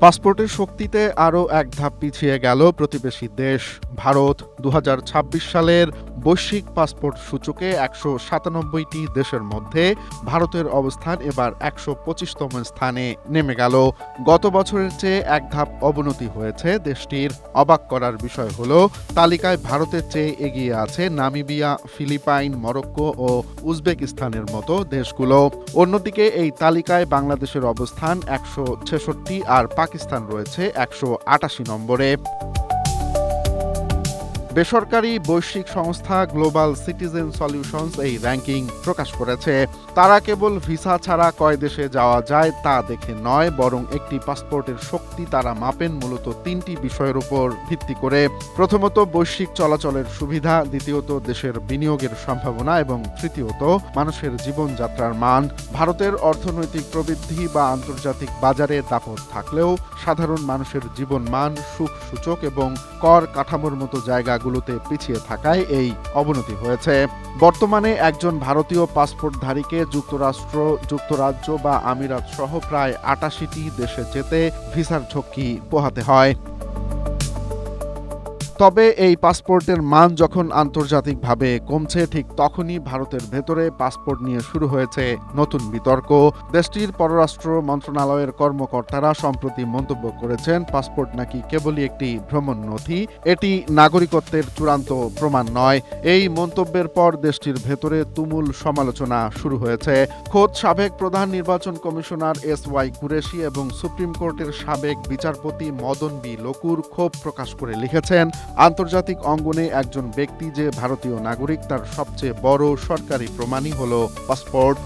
পাসপোর্টের শক্তিতে আরও এক ধাপ পিছিয়ে গেল প্রতিবেশী দেশ ভারত। ২০২৬ সালের বৈশ্বিক পাসপোর্ট সূচকে ১৯৭টি দেশের মধ্যে ভারতের অবস্থান এবার ১২৫তম স্থানে নেমে গেল। গত বছরের চেয়ে এক ধাপ অবনতি হয়েছে দেশটির। অবাক করার বিষয় হল, তালিকায় ভারতের চেয়ে এগিয়ে আছে নামিবিয়া, ফিলিপাইন, মরক্কো ও উজবেকিস্তানের মতো দেশগুলো। অন্যদিকে এই তালিকায় বাংলাদেশের অবস্থান ১৬৬ আর পাকিস্তান রয়েছে ১৮৮ নম্বরে। বেসরকারি বৈশ্বিক সংস্থা গ্লোবাল সিটিজেন সলিউশনস এই র্যাঙ্কিং প্রকাশ করেছে। তারা কেবল ভিসা ছাড়া কয় দেশে যাওয়া যায় তা দেখে নয়, বরং একটি পাসপোর্টের শক্তি তারা মাপেন মূলত তিনটি বিষয়ের উপর ভিত্তি করে। প্রথমত বৈশ্বিক চলাচলের সুবিধা, দ্বিতীয়ত দেশের বিনিয়োগের সম্ভাবনা এবং তৃতীয়ত মানুষের জীবনযাত্রার মান। ভারতের অর্থনৈতিক প্রবৃদ্ধি বা আন্তর্জাতিক বাজারে দাপট থাকলেও সাধারণ মানুষের জীবনমান, সুখ সূচক এবং কর কাঠামোর মতো জায়গাগুলোতে পিছিয়ে থাকায় এই অবনতি হয়েছে। বর্তমানে একজন ভারতীয় পাসপোর্টধারীকে যুক্তরাষ্ট্র, যুক্তরাজ্য বা আমিরাত সহ প্রায় ৮৮টি দেশে যেতে ভিসার ঝক্কি পোহাতে হয়। তবে এই পাসপোর্টের মান যখন আন্তর্জাতিকভাবে কমছে, ঠিক তখনই ভারতের ভেতরে পাসপোর্ট নিয়ে শুরু হয়েছে নতুন বিতর্ক। দেশটির পররাষ্ট্র মন্ত্রণালয়ের কর্মকর্তারা সম্প্রতি মন্তব্য করেছেন, পাসপোর্ট নাকি কেবলই একটি ভ্রমণ নথি, এটি নাগরিকত্বের চূড়ান্ত প্রমাণ নয়। এই মন্তব্যের পর দেশটির ভেতরে তুমুল সমালোচনা শুরু হয়েছে। খোদ সাবেক প্রধান নির্বাচন কমিশনার এস.ওয়াই. কুরেশি এবং সুপ্রিম কোর্টের সাবেক বিচারপতি মদন বি লোকুর ক্ষোভ প্রকাশ করে লিখেছেন, আন্তর্জাতিক অঙ্গনে একজন ব্যক্তি যে ভারতীয় নাগরিক তার সবচেয়ে বড় সরকারি প্রমাণই হল পাসপোর্ট।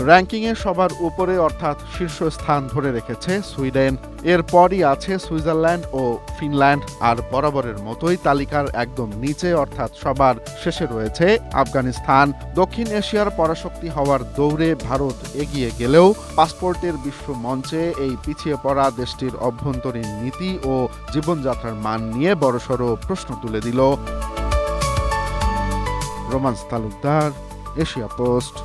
র্যাঙ্কিংয়ে সবার উপরে অর্থাৎ শীর্ষস্থান ধরে রেখেছে সুইডেন। এরপরই আছে সুইজারল্যান্ড ও ফিনল্যান্ড। আর বরাবরের মতোই তালিকার একদম নিচে অর্থাৎ সবার শেষে রয়েছে আফগানিস্তান। দক্ষিণ এশিয়ার পরাশক্তি হওয়ার দৌড়ে ভারত এগিয়ে গেলেও পাসপোর্টের বিশ্ব মঞ্চে এই পিছিয়ে পড়া দেশটির অভ্যন্তরীণ নীতি ও জীবনযাত্রার মান নিয়ে বড়সড় প্রশ্ন তুলে দিল। Romance Talukdar, Asia post.